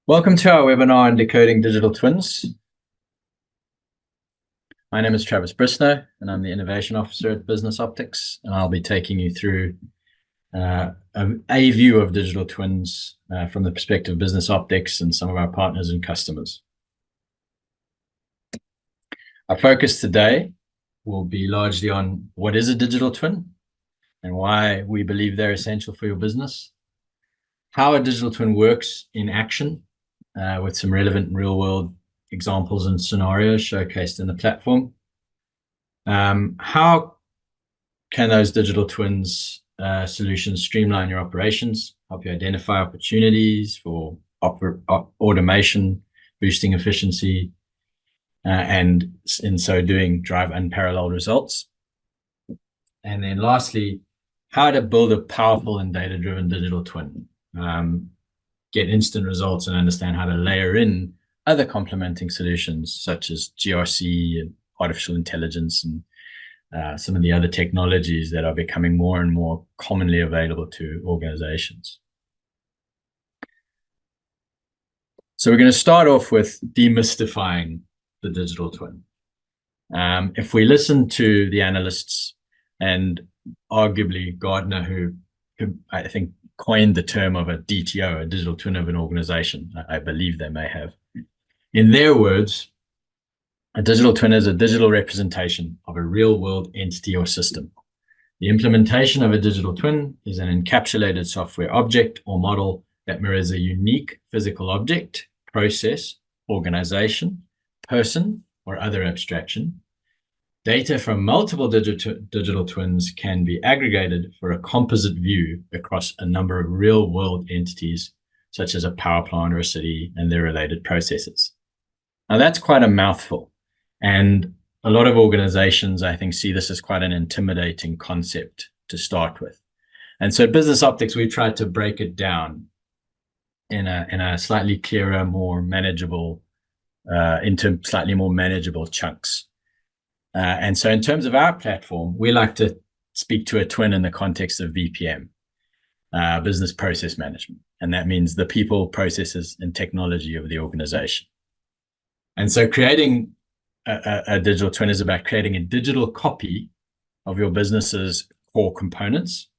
Welcome to our webinar on decoding digital twins. My name is Travis Bristow, and I'm the Innovation Officer at BusinessOptix, and I'll be taking you through a view of digital twins from the perspective of BusinessOptix and some of our partners and customers. Our focus today will be largely on what is a digital twin and why we believe they're essential for your business, how a digital twin works in action, with some relevant real-world examples and scenarios showcased in the platform. How can those digital twins solutions streamline your operations, help you identify opportunities for automation, boosting efficiency, and in so doing, drive unparalleled results? And then lastly, how to build a powerful and data-driven digital twin. Get instant results and understand how to layer in other complementing solutions such as GRC and artificial intelligence and some of the other technologies that are becoming more and more commonly available to organizations. So we're going to start off with demystifying the digital twin. If we listen to the analysts and arguably Gartner, who I think coined the term of a DTO, a digital twin of an organization, I believe they may have. In their words, a digital twin is a digital representation of a real-world entity or system. The implementation of a digital twin is an encapsulated software object or model that mirrors a unique physical object, process, organization, person, or other abstraction. Data from multiple digital twins can be aggregated for a composite view across a number of real-world entities, such as a power plant or a city and their related processes. Now, that's quite a mouthful, and a lot of organizations, I think, see this as quite an intimidating concept to start with. And so at BusinessOptix, we tried to break it down in a slightly clearer, more manageable, into slightly more manageable chunks. And so in terms of our platform, we like to speak to a twin in the context of BPM, business process management. And that means the people, processes, and technology of the organization. And so creating a digital twin is about creating a digital copy of your business's core components,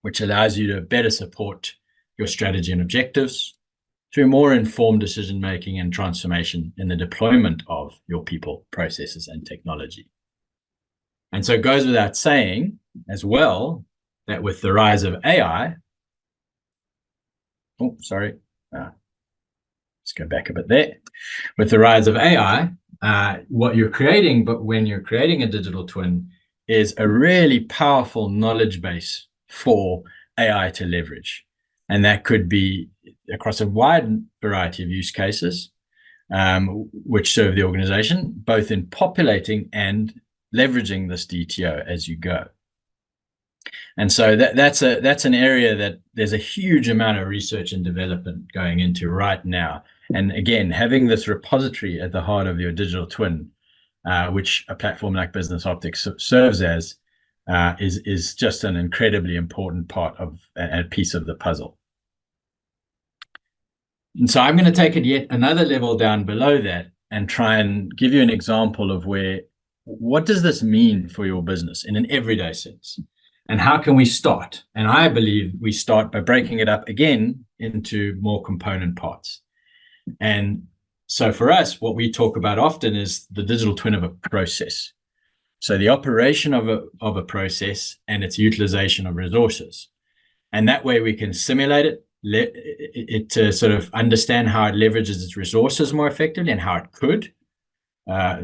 which allows you to better support your strategy and objectives through more informed decision-making and transformation in the deployment of your people, processes, and technology. And so it goes without saying as well that with the rise of AI, let's go back a bit there. With the rise of AI, what you're creating, but when you're creating a digital twin, is a really powerful knowledge base for AI to leverage. And that could be across a wide variety of use cases, which serve the organization, both in populating and leveraging this DTO as you go. And so that's an area that there's a huge amount of research and development going into right now. And again, having this repository at the heart of your digital twin, which a platform like BusinessOptix serves as, is just an incredibly important part of a piece of the puzzle. And so I'm going to take it yet another level down below that and try and give you an example of what does this mean for your business in an everyday sense? And how can we start? And I believe we start by breaking it up again into more component parts. And so for us, what we talk about often is the digital twin of a process. So the operation of a process and its utilization of resources. And that way we can simulate it, to sort of understand how it leverages its resources more effectively and how it could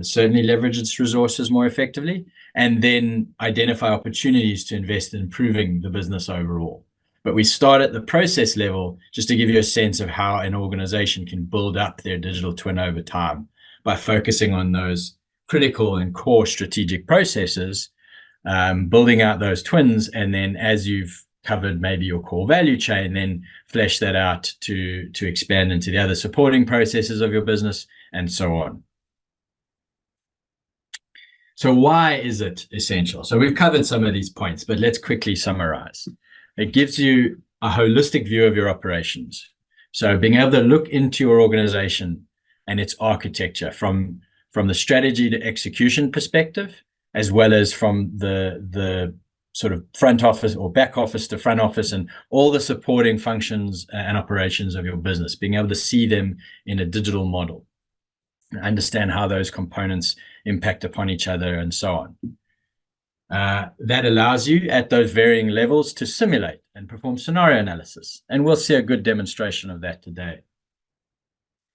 certainly leverage its resources more effectively, and then identify opportunities to invest in improving the business overall. But we start at the process level just to give you a sense of how an organization can build up their digital twin over time by focusing on those critical and core strategic processes, building out those twins, and then as you've covered maybe your core value chain, then flesh that out to expand into the other supporting processes of your business and so on. So why is it essential? So we've covered some of these points, but let's quickly summarize. It gives you a holistic view of your operations. So being able to look into your organization and its architecture from the strategy to execution perspective, as well as from the sort of front office or back office to front office and all the supporting functions and operations of your business, being able to see them in a digital model, understand how those components impact upon each other and so on. That allows you at those varying levels to simulate and perform scenario analysis. And we'll see a good demonstration of that today.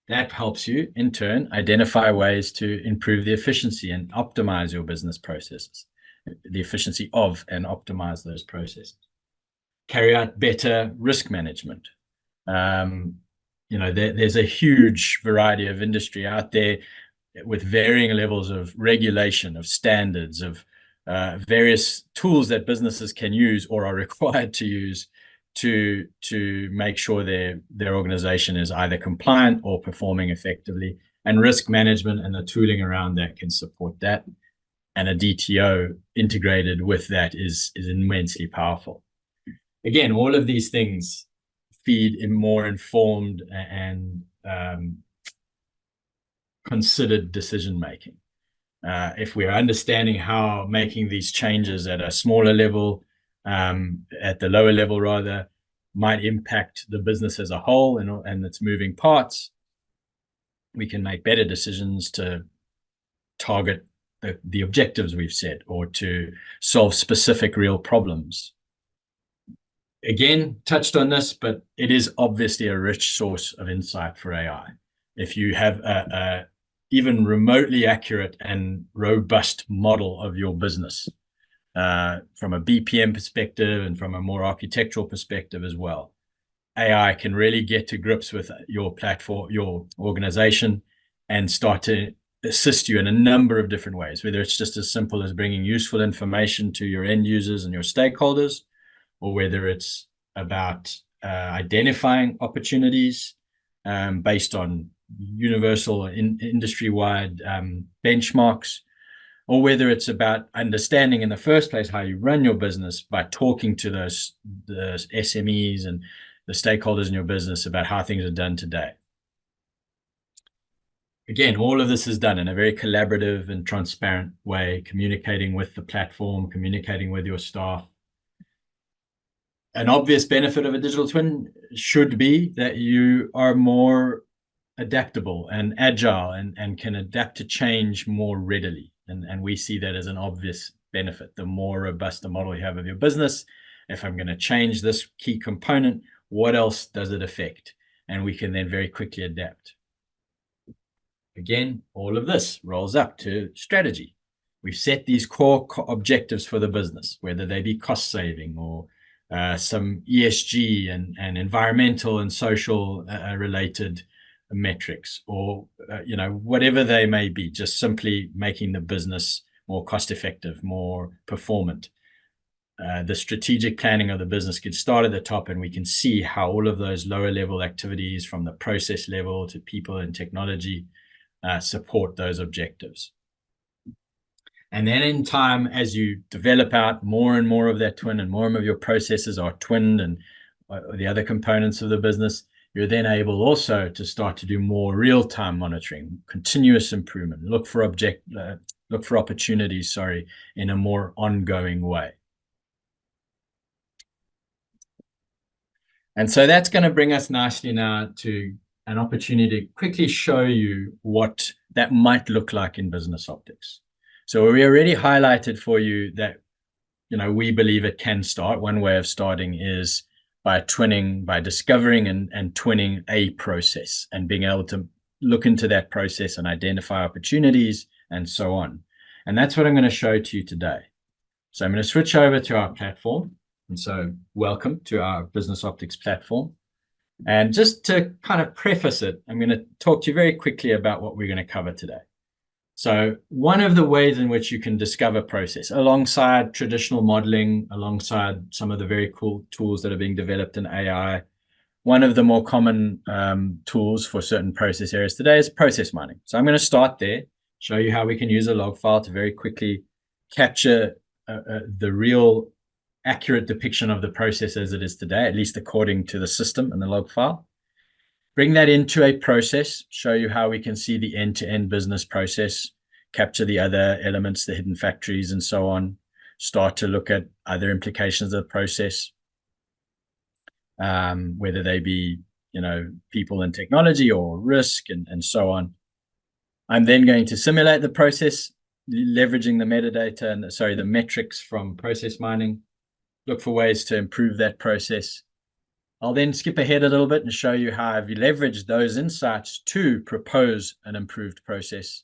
That helps you, in turn, identify ways to improve the efficiency and optimize your business processes, the efficiency of and optimize those processes. Carry out better risk management. There's a huge variety of industry out there with varying levels of regulation, of standards, of various tools that businesses can use or are required to use to make sure their organization is either compliant or performing effectively. And risk management and the tooling around that can support that. And a DTO integrated with that is immensely powerful. Again, all of these things feed in more informed and considered decision making. If we're understanding how making these changes at a smaller level, at the lower level rather, might impact the business as a whole and its moving parts, we can make better decisions to target the objectives we've set or to solve specific real problems. Again, touched on this, but it is obviously a rich source of insight for AI. If you have a even remotely accurate and robust model of your business, from a BPM perspective and from a more architectural perspective as well, AI can really get to grips with your platform, your organization, and start to assist you in a number of different ways, whether it's just as simple as bringing useful information to your end users and your stakeholders, or whether it's about identifying opportunities based on universal industry-wide benchmarks, or whether it's about understanding in the first place how you run your business by talking to the SMEs and the stakeholders in your business about how things are done today. Again, all of this is done in a very collaborative and transparent way, communicating with the platform, communicating with your staff. An obvious benefit of a digital twin should be that you are more adaptable and agile and can adapt to change more readily. And we see that as an obvious benefit. The more robust the model you have of your business, if I'm going to change this key component, what else does it affect? And we can then very quickly adapt. Again, all of this rolls up to strategy. We've set these core objectives for the business, whether they be cost saving or some ESG and environmental and social related metrics, or whatever they may be, just simply making the business more cost effective, more performant. The strategic planning of the business can start at the top, and we can see how all of those lower level activities from the process level to people and technology support those objectives. And then in time, as you develop out more and more of that twin and more of your processes are twinned and the other components of the business, you're then able also to start to do more real-time monitoring, continuous improvement, look for opportunities, in a more ongoing way. And so that's going to bring us nicely now to an opportunity to quickly show you what that might look like in BusinessOptix. So we already highlighted for you that, we believe it can start. One way of starting is by twinning, by discovering and twinning a process and being able to look into that process and identify opportunities and so on. And that's what I'm going to show to you today. So I'm going to switch over to our platform. And so welcome to our BusinessOptix platform. And just to kind of preface it, I'm going to talk to you very quickly about what we're going to cover today. So one of the ways in which you can discover process alongside traditional modeling, alongside some of the very cool tools that are being developed in AI, one of the more common tools for certain process areas today is process mining. So I'm going to start there, show you how we can use a log file to very quickly capture the real accurate depiction of the process as it is today, at least according to the system and the log file. bring that into a process, show you how we can see the end-to-end business process, capture the other elements, the hidden factories and so on, start to look at other implications of the process, whether they be, people and technology or risk and so on. I'm then going to simulate the process, leveraging the metadata and the metrics from process mining, look for ways to improve that process. I'll then skip ahead a little bit and show you how I've leveraged those insights to propose an improved process.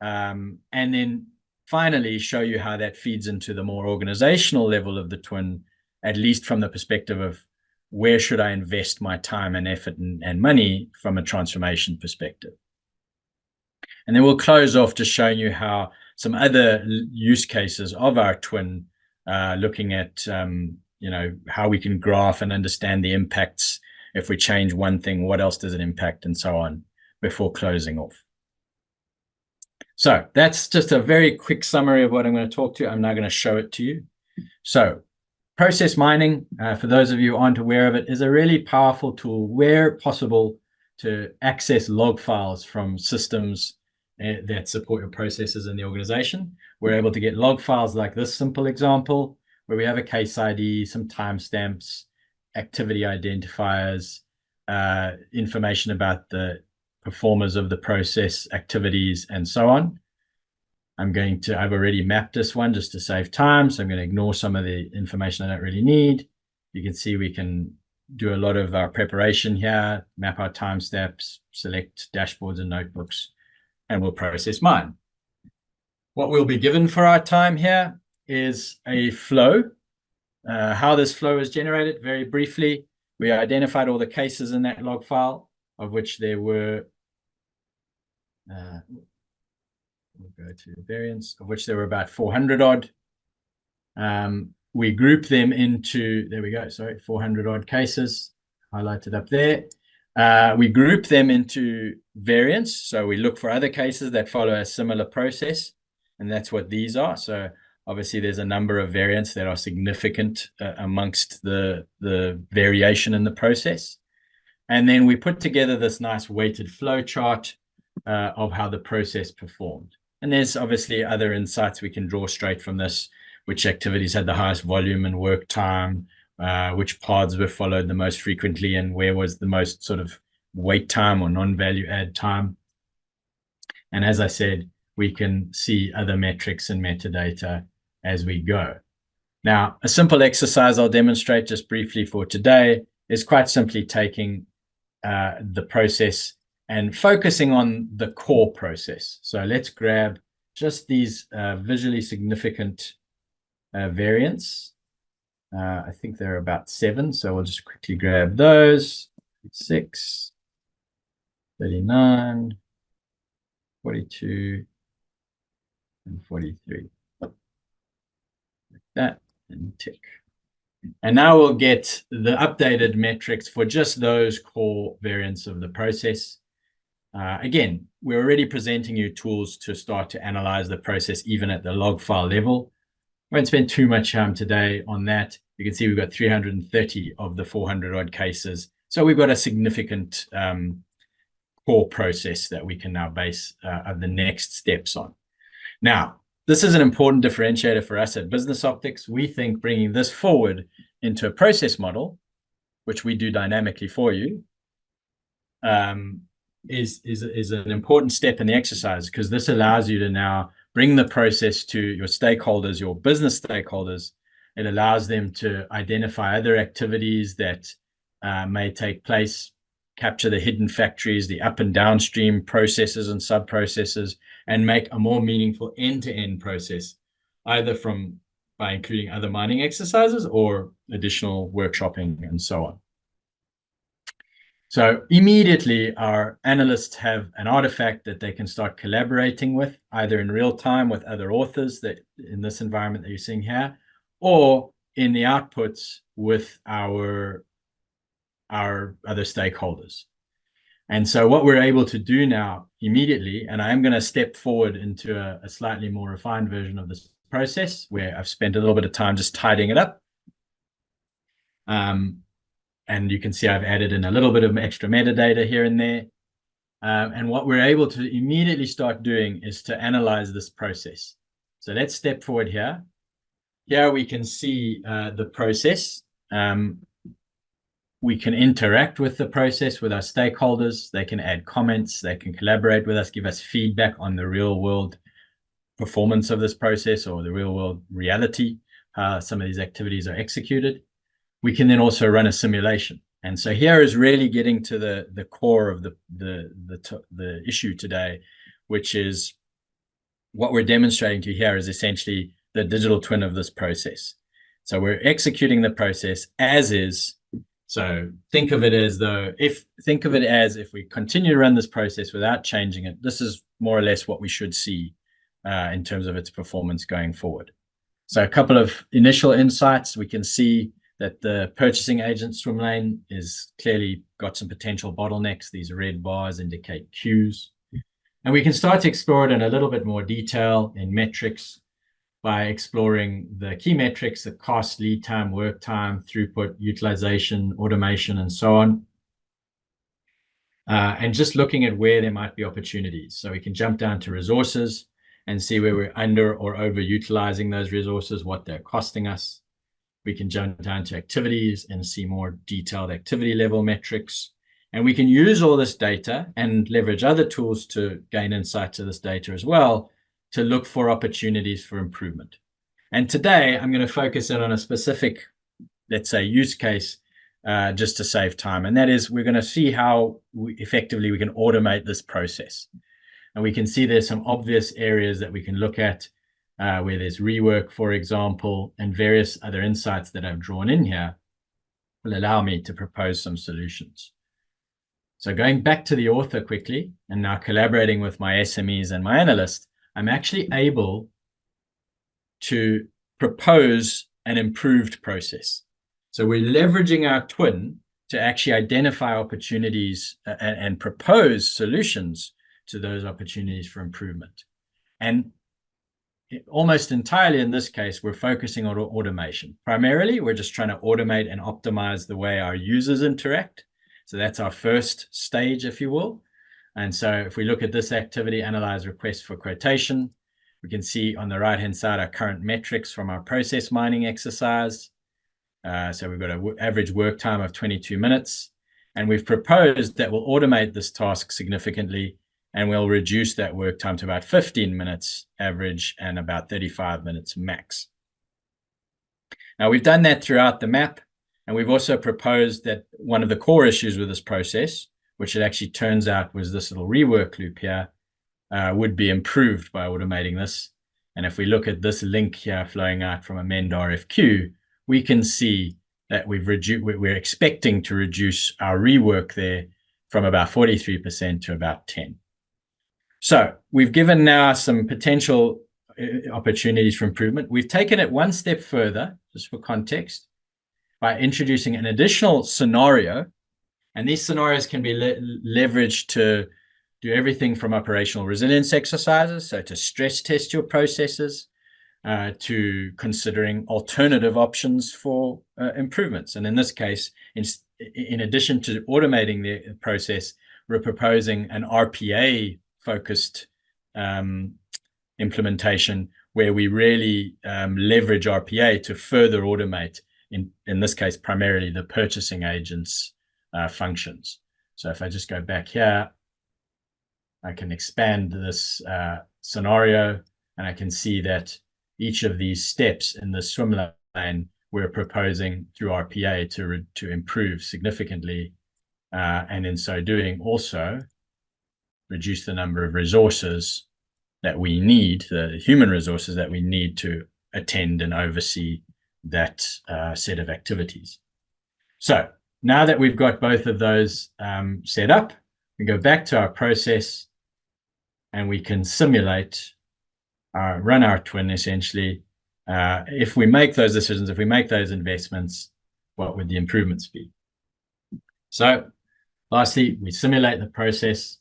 And then finally show you how that feeds into the more organizational level of the twin, at least from the perspective of where should I invest my time and effort and money from a transformation perspective. And then we'll close off just showing you how some other use cases of our twin, looking at how we can graph and understand the impacts. If we change one thing, what else does it impact, and so on, before closing off. So that's just a very quick summary of what I'm going to talk to. I'm now going to show it to you. So process mining, for those of you who aren't aware of it, is a really powerful tool where possible to access log files from systems that support your processes in the organization. We're able to get log files like this simple example, where we have a case ID, some timestamps, activity identifiers, information about the performers of the process, activities, and so on. I've already mapped this one just to save time, so I'm going to ignore some of the information I don't really need. You can see we can do a lot of our preparation here, map our timestamps, select dashboards and notebooks, and we'll process mine. What we'll be given for our time here is a flow. How this flow is generated, very briefly, we identified all the cases in that log file, of which there were, we'll go to variance, of which there were about 400 odd. We group them into, 400 odd cases highlighted up there. We group them into variants. So we look for other cases that follow a similar process, and that's what these are. So obviously there's a number of variants that are significant amongst the variation in the process. And then we put together this nice weighted flow chart of how the process performed. And there's obviously other insights we can draw straight from this, which activities had the highest volume and work time, which paths were followed the most frequently, and where was the most sort of wait time or non-value add time. And as I said, we can see other metrics and metadata as we go. Now, a simple exercise I'll demonstrate just briefly for today is quite simply taking the process and focusing on the core process. So let's grab just these visually significant variants. I think there are about 7, so we'll just quickly grab those. 6, 39, 42, and 43. Like that, and tick. And now we'll get the updated metrics for just those core variants of the process. Again, we're already presenting you tools to start to analyze the process even at the log file level. I won't spend too much time today on that. You can see we've got 330 of the 400 odd cases. So we've got a significant core process that we can now base the next steps on. Now, this is an important differentiator for us at BusinessOptix. We think bringing this forward into a process model, which we do dynamically for you, is an important step in the exercise, because this allows you to now bring the process to your stakeholders, your business stakeholders. It allows them to identify other activities that may take place, capture the hidden factories, the up and downstream processes and sub-processes, and make a more meaningful end-to-end process, either by including other mining exercises or additional workshopping and so on. So immediately our analysts have an artifact that they can start collaborating with, either in real time with other authors that in this environment that you're seeing here, or in the outputs with our other stakeholders. And so what we're able to do now immediately, and I am going to step forward into a slightly more refined version of this process where I've spent a little bit of time just tidying it up. And and you can see I've added in a little bit of extra metadata here and there. And what we're able to immediately start doing is to analyze this process. So let's step forward here. Here we can see the process. We can interact with the process with our stakeholders. They can add comments. They can collaborate with us, give us feedback on the real world performance of this process or the real world reality, how some of these activities are executed. We can then also run a simulation. And so here is really getting to the core of the issue today, which is what we're demonstrating to you here is essentially the digital twin of this process. So we're executing the process as is. So think of it as if we continue to run this process without changing it, this is more or less what we should see in terms of its performance going forward. So a couple of initial insights. We can see that the purchasing agent swim lane is clearly got some potential bottlenecks. These red bars indicate queues. And we can start to explore it in a little bit more detail in metrics by exploring the key metrics, the cost, lead time, work time, throughput, utilization, automation, and so on. And just looking at where there might be opportunities. So we can jump down to resources and see where we're under or overutilizing those resources, what they're costing us. We can jump down to activities and see more detailed activity level metrics. And we can use all this data and leverage other tools to gain insight to this data as well, to look for opportunities for improvement. And today I'm going to focus in on a specific, let's say, use case just to save time. And that is we're going to see how effectively we can automate this process. And we can see there's some obvious areas that we can look at where there's rework, for example, and various other insights that I've drawn in here will allow me to propose some solutions. So going back to the author quickly, and now collaborating with my SMEs and my analysts, I'm actually able to propose an improved process. So we're leveraging our twin to actually identify opportunities and propose solutions to those opportunities for improvement. And almost entirely in this case, we're focusing on automation. Primarily, we're just trying to automate and optimize the way our users interact. So that's our first stage, if you will. And so if we look at this activity, analyze requests for quotation, we can see on the right-hand side our current metrics from our process mining exercise. So we've got an average work time of 22 minutes. And we've proposed that we'll automate this task significantly, and we'll reduce that work time to about 15 minutes average and about 35 minutes max. Now, we've done that throughout the map, and we've also proposed that one of the core issues with this process, which it actually turns out was this little rework loop here, would be improved by automating this. And if we look at this link here flowing out from Amend RFQ, we can see that we're expecting to reduce our rework there from about 43% to about 10%. So we've given now some potential opportunities for improvement. We've taken it one step further, just for context, by introducing an additional scenario. And these scenarios can be leveraged to do everything from operational resilience exercises, so to stress test your processes, to considering alternative options for improvements. And in this case, in addition to automating the process, we're proposing an RPA-focused implementation where we really leverage RPA to further automate, in this case, primarily the purchasing agent's functions. So if I just go back here, I can expand this scenario, and I can see that each of these steps in the swim lane we're proposing through RPA to improve significantly, and in so doing also reduce the number of resources that we need, the human resources that we need to attend and oversee that set of activities. So now that we've got both of those set up, we go back to our process and we can simulate, run our twin essentially. If we make those decisions, if we make those investments, what would the improvements be? So lastly, we simulate the process.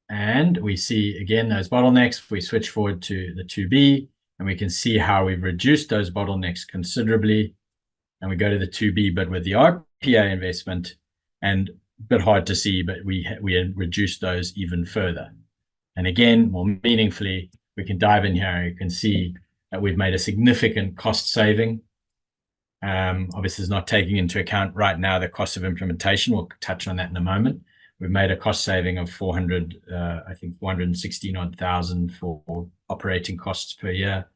And we see, again, those bottlenecks. We switch forward to the 2B, and we can see how we've reduced those bottlenecks considerably. and we go to the 2B, but with the RPA investment, and a bit hard to see, but we reduce those even further. And again, more meaningfully, we can dive in here and you can see that we've made a significant cost saving. Obviously, it's not taking into account right now the cost of implementation. We'll touch on that in a moment. We've made a cost saving of 416,000 for operating costs per year.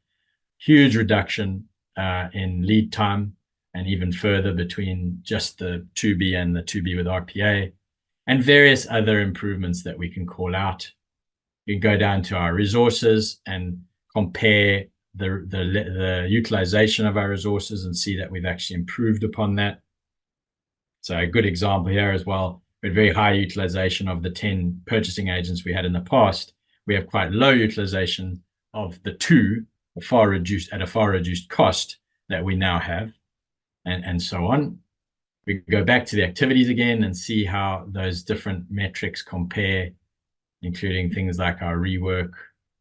Huge reduction in lead time, and even further between just the 2B and the 2B with RPA, and various other improvements that we can call out. You can go down to our resources and compare the utilization of our resources and see that we've actually improved upon that. So a good example here as well, we had very high utilization of the 10 purchasing agents we had in the past. We have quite low utilization of the 2, at a far reduced cost that we now have, and so on. We go back to the activities again and see how those different metrics compare, including things like our rework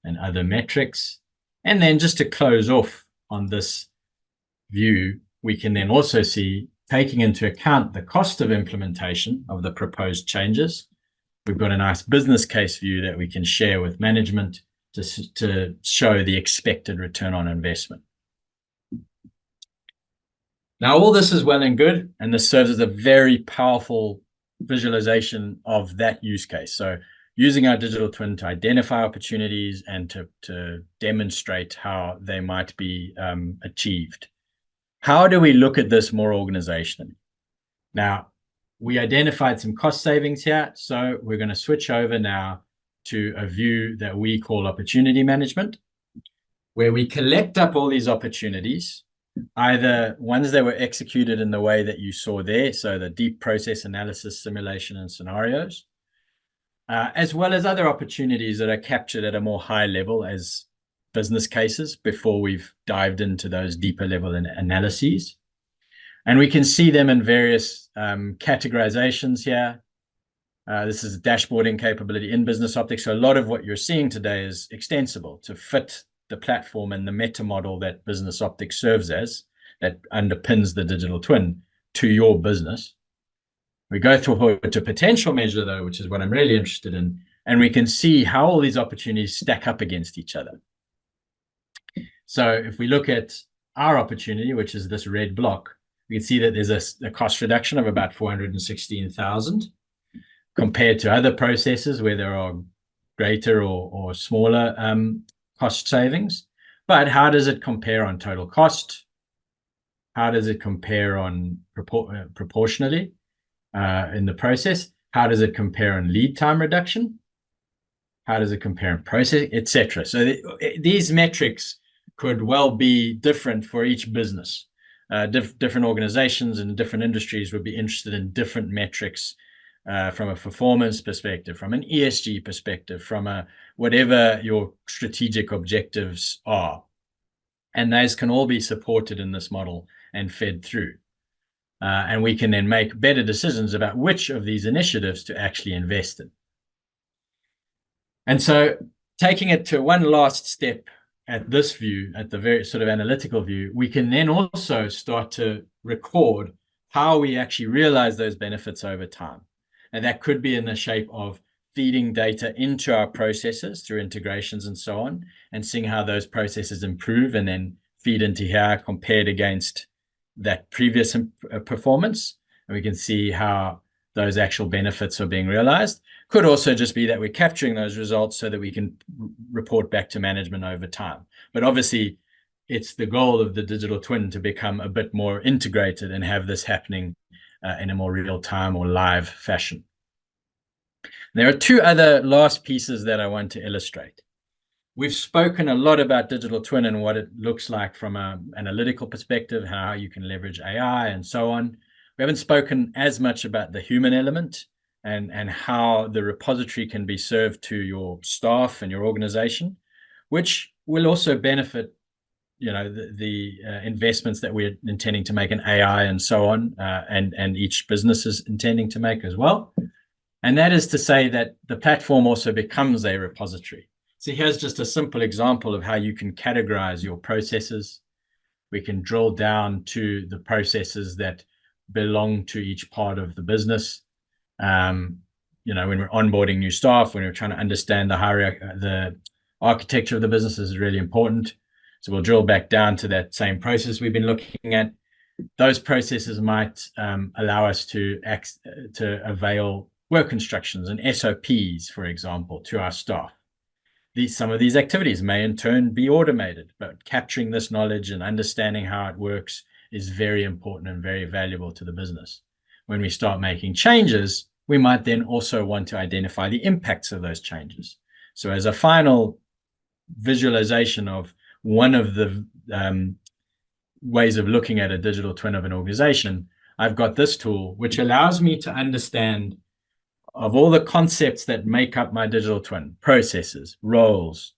and other metrics. And then just to close off on this view, we can then also see, taking into account the cost of implementation of the proposed changes, we've got a nice business case view that we can share with management to show the expected return on investment. Now, all this is well and good, and this serves as a very powerful visualization of that use case. So using our digital twin to identify opportunities and to demonstrate how they might be achieved. How do we look at this more organizationally? Now, we identified some cost savings here, so we're going to switch over now to a view that we call opportunity management, where we collect up all these opportunities, either ones that were executed in the way that you saw there, so the deep process analysis, simulation, and scenarios, as well as other opportunities that are captured at a more high level as business cases before we've dived into those deeper level analyses. And we can see them in various categorizations here. This is a dashboarding capability in BusinessOptix. So a lot of what you're seeing today is extensible to fit the platform and the meta model that BusinessOptix serves as, that underpins the digital twin to your business. We go through to potential measure, though, which is what I'm really interested in, and we can see how all these opportunities stack up against each other. So if we look at our opportunity, which is this red block, we can see that there's a cost reduction of about 416,000 compared to other processes where there are greater or smaller cost savings. But how does it compare on total cost? How does it compare on proportionally in the process? How does it compare on lead time reduction? How does it compare in process, etc.? So these metrics could well be different for each business. Different organizations and different industries would be interested in different metrics from a performance perspective, from an ESG perspective, from a whatever your strategic objectives are. And those can all be supported in this model and fed through. And we can then make better decisions about which of these initiatives to actually invest in. And so taking it to one last step at this view, at the very sort of analytical view, we can then also start to record how we actually realize those benefits over time. And that could be in the shape of feeding data into our processes through integrations and so on, and seeing how those processes improve and then feed into here compared against that previous performance. And we can see how those actual benefits are being realized. Could also just be that we're capturing those results so that we can report back to management over time. But obviously, it's the goal of the digital twin to become a bit more integrated and have this happening in a more real-time or live fashion. There are two other last pieces that I want to illustrate. We've spoken a lot about digital twin and what it looks like from an analytical perspective, how you can leverage AI and so on. We haven't spoken as much about the human element and how the repository can be served to your staff and your organization, which will also benefit, you know, the investments that we're intending to make in AI and so on, and each business is intending to make as well. And that is to say that the platform also becomes a repository. So here's just a simple example of how you can categorize your processes. We can drill down to the processes that belong to each part of the business. When we're onboarding new staff, when we're trying to understand the hierarchy, the architecture of the business is really important. So we'll drill back down to that same process we've been looking at. Those processes might allow us to avail work instructions and SOPs, for example, to our staff. Some of these activities may in turn be automated, but capturing this knowledge and understanding how it works is very important and very valuable to the business. When we start making changes, we might then also want to identify the impacts of those changes. So as a final visualization of one of the ways of looking at a digital twin of an organization, I've got this tool, which allows me to understand of all the concepts that make up my digital twin: processes, roles,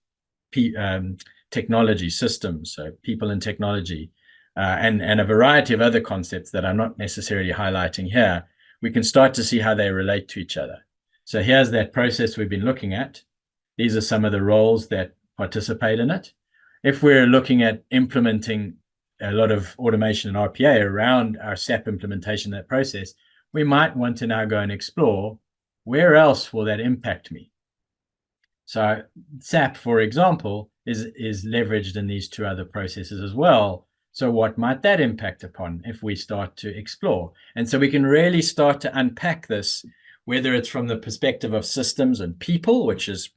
technology, systems, so people and technology, and a variety of other concepts that I'm not necessarily highlighting here. We can start to see how they relate to each other. So here's that process we've been looking at. These are some of the roles that participate in it. If we're looking at implementing a lot of automation and RPA around our SAP implementation of that process, we might want to now go and explore, where else will that impact me? So SAP, for example, is leveraged in these two other processes as well. So what might that impact upon if we start to explore? And so we can really start to unpack this, whether it's from the perspective of systems and people, which is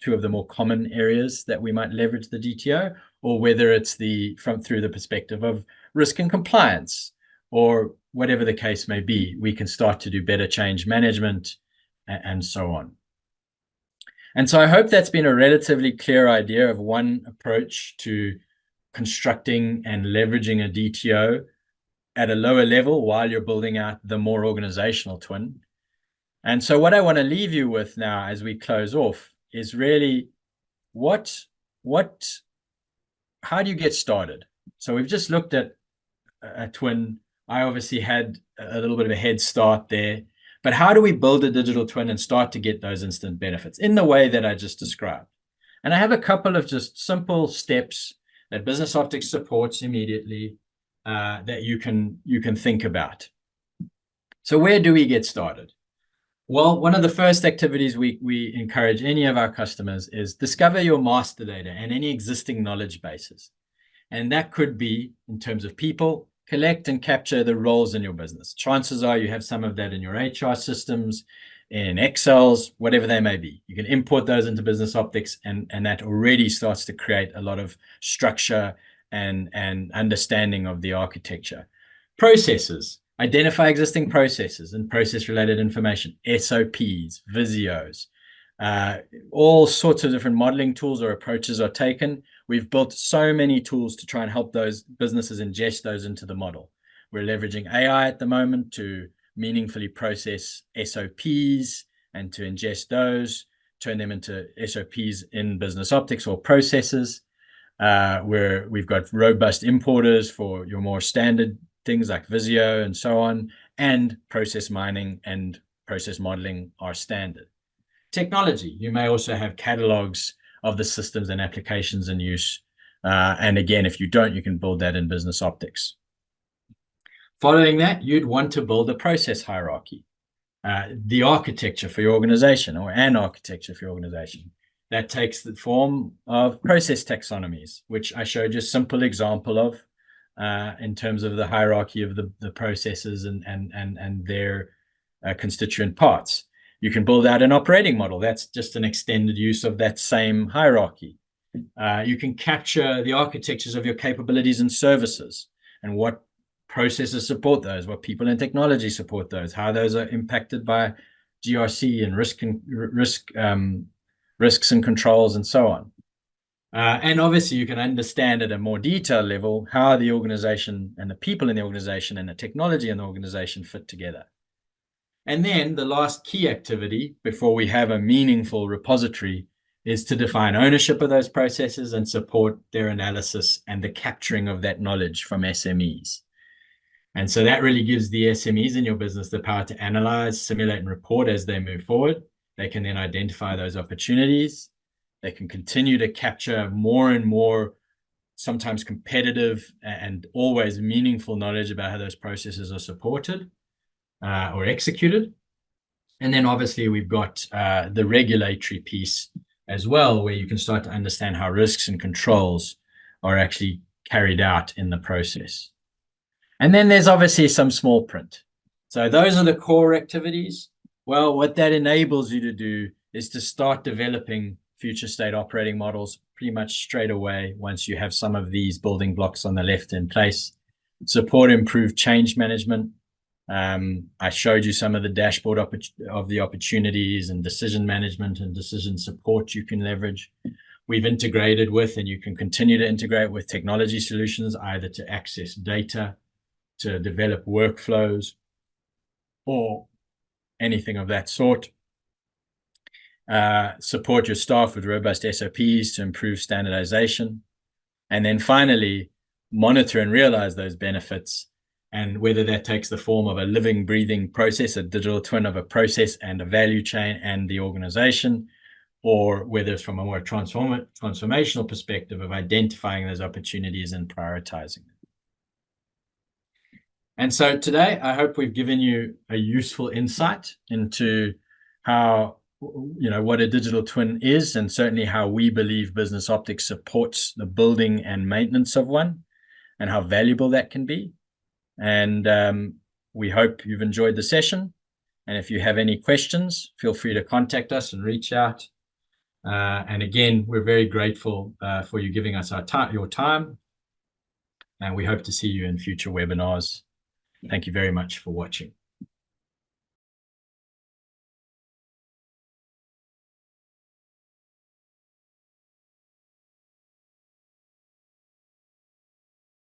two of the more common areas that we might leverage the DTO, or whether it's through the perspective of risk and compliance, or whatever the case may be. We can start to do better change management and so on. And so I hope that's been a relatively clear idea of one approach to constructing and leveraging a DTO at a lower level while you're building out the more organizational twin. And so what I want to leave you with now as we close off is really how do you get started? So we've just looked at a twin. I obviously had a little bit of a head start there, but how do we build a digital twin and start to get those instant benefits in the way that I just described? And I have a couple of just simple steps that BusinessOptix supports immediately that you can think about. So where do we get started? Well, one of the first activities we encourage any of our customers is discover your master data and any existing knowledge bases. And that could be, in terms of people, collect and capture the roles in your business. Chances are you have some of that in your HR systems, in Excels, whatever they may be. You can import those into BusinessOptix, and that already starts to create a lot of structure and understanding of the architecture. Processes. Identify existing processes and process-related information, SOPs, Visios, all sorts of different modeling tools or approaches are taken. We've built so many tools to try and help those businesses ingest those into the model. We're leveraging AI at the moment to meaningfully process SOPs and to ingest those, turn them into SOPs in BusinessOptix or processes. Where we've got robust importers for your more standard things like Visio and so on, and process mining and process modeling are standard. Technology, you may also have catalogs of the systems and applications in use. And again, if you don't, you can build that in BusinessOptix. Following that, you'd want to build a process hierarchy, the architecture for your organization, or an architecture for your organization. That takes the form of process taxonomies, which I showed you a simple example of in terms of the hierarchy of the processes and their constituent parts. You can build out an operating model. That's just an extended use of that same hierarchy. You can capture the architectures of your capabilities and services and what processes support those, what people and technology support those, how those are impacted by GRC and risks and controls and so on. And obviously you can understand at a more detailed level how the organization and the people in the organization and the technology in the organization fit together. And then the last key activity before we have a meaningful repository is to define ownership of those processes and support their analysis and the capturing of that knowledge from SMEs. And so that really gives the SMEs in your business the power to analyze, simulate, and report as they move forward. They can then identify those opportunities. They can continue to capture more and more sometimes competitive and always meaningful knowledge about how those processes are supported or executed. And then obviously we've got the regulatory piece as well, where you can start to understand how risks and controls are actually carried out in the process. And then there's obviously some small print. So those are the core activities. Well, what that enables you to do is to start developing future state operating models pretty much straight away once you have some of these building blocks on the left in place. Support improved change management. I showed you some of the dashboard of the opportunities and decision management and decision support you can leverage. We've integrated with, and you can continue to integrate with, technology solutions, either to access data, to develop workflows, or anything of that sort. Support your staff with robust SOPs to improve standardization. And then finally, monitor and realize those benefits, and whether that takes the form of a living, breathing process, a digital twin of a process and a value chain and the organization, or whether it's from a more transformational perspective of identifying those opportunities and prioritizing them. And so today, I hope we've given you a useful insight into how, what a digital twin is, and certainly how we believe BusinessOptix supports the building and maintenance of one, and how valuable that can be. And we hope you've enjoyed the session. And if you have any questions, feel free to contact us and reach out. And again, we're very grateful for you giving us your time. And we hope to see you in future webinars. Thank you very much for watching.